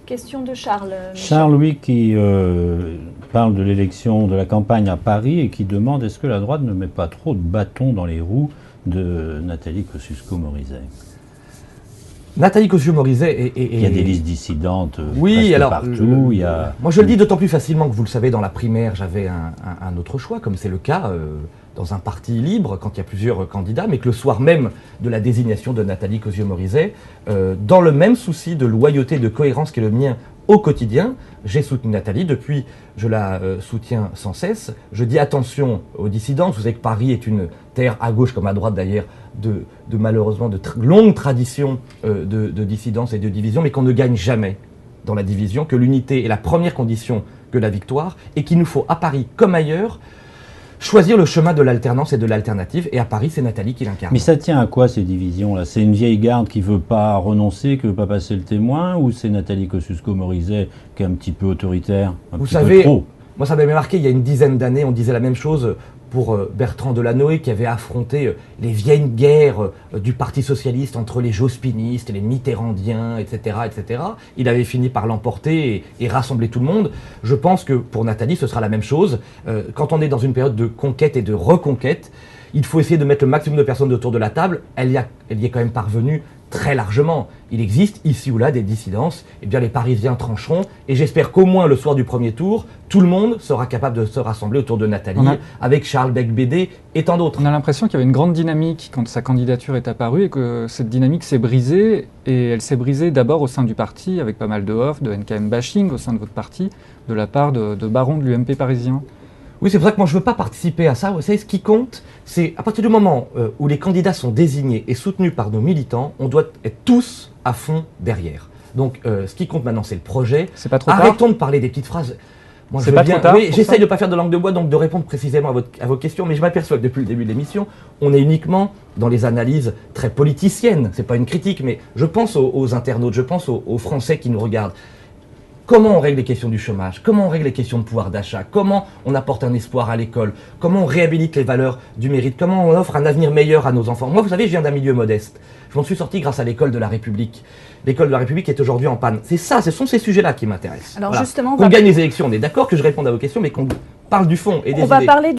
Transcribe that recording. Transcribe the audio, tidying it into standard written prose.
Question de Charles. Charles, oui, qui parle de l'élection de la campagne à Paris et qui demande est-ce que la droite ne met pas trop de bâtons dans les roues de Nathalie Kosciusko-Morizet. Nathalie Kosciusko-Morizet il y a des listes dissidentes partout. Il y a... Moi, je le dis d'autant plus facilement que vous le savez, dans la primaire, j'avais un autre choix, comme c'est le cas dans un parti libre, quand il y a plusieurs candidats, mais que le soir même de la désignation de Nathalie Kosciusko-Morizet, dans le même souci de loyauté et de cohérence qui est le mien au quotidien, j'ai soutenu Nathalie. Depuis, je la soutiens sans cesse. Je dis attention aux dissidents. Vous savez que Paris est une terre, à gauche comme à droite d'ailleurs, de malheureusement de longues traditions de dissidence et de division, mais qu'on ne gagne jamais dans la division, que l'unité est la première condition que la victoire, et qu'il nous faut, à Paris comme ailleurs, choisir le chemin de l'alternance et de l'alternative, et à Paris, c'est Nathalie qui l'incarne. Mais ça tient à quoi ces divisions-là? C'est une vieille garde qui ne veut pas renoncer, qui ne veut pas passer le témoin, ou c'est Nathalie Kosciusko-Morizet qui est un petit peu autoritaire, Vous savez, moi ça m'avait marqué, il y a une dizaine d'années, on disait la même chose pour Bertrand Delanoë, qui avait affronté les vieilles guerres du Parti socialiste entre les jospinistes et les mitterrandiens, etc., etc. Il avait fini par l'emporter et rassembler tout le monde. Je pense que pour Nathalie, ce sera la même chose. Quand on est dans une période de conquête et de reconquête, il faut essayer de mettre le maximum de personnes autour de la table. Elle y est quand même parvenue très largement. Il existe ici ou là des dissidences. Eh bien, les Parisiens trancheront. Et j'espère qu'au moins le soir du premier tour, tout le monde sera capable de se rassembler autour de Nathalie, avec Charles Becbédé et tant d'autres. On a l'impression qu'il y avait une grande dynamique quand sa candidature est apparue et que cette dynamique s'est brisée. Et elle s'est brisée d'abord au sein du parti, avec pas mal de off, de NKM bashing au sein de votre parti, de la part de barons de l'UMP parisien. Oui, c'est pour ça que moi je ne veux pas participer à ça. Vous savez, ce qui compte, c'est à partir du moment où les candidats sont désignés et soutenus par nos militants, on doit être tous à fond derrière. Donc ce qui compte maintenant, c'est le projet. C'est pas trop Arrêtons de parler des petites phrases. Moi, c'est pas trop tard. Oui, j'essaye de ne pas faire de langue de bois, donc de répondre précisément à vos questions, mais je m'aperçois que depuis le début de l'émission, on est uniquement dans les analyses très politiciennes. C'est pas une critique, mais je pense aux internautes, je pense aux Français qui nous regardent. Comment on règle les questions du chômage? Comment on règle les questions de pouvoir d'achat? Comment on apporte un espoir à l'école? Comment on réhabilite les valeurs du mérite? Comment on offre un avenir meilleur à nos enfants? Moi, vous savez, je viens d'un milieu modeste. Je m'en suis sorti grâce à l'école de la République. L'école de la République est aujourd'hui en panne. C'est ça, ce sont ces sujets-là qui m'intéressent. Alors justement, qu'on gagne les élections, on est d'accord que je réponde à vos questions, mais qu'on parle du fond et des idées. On va parler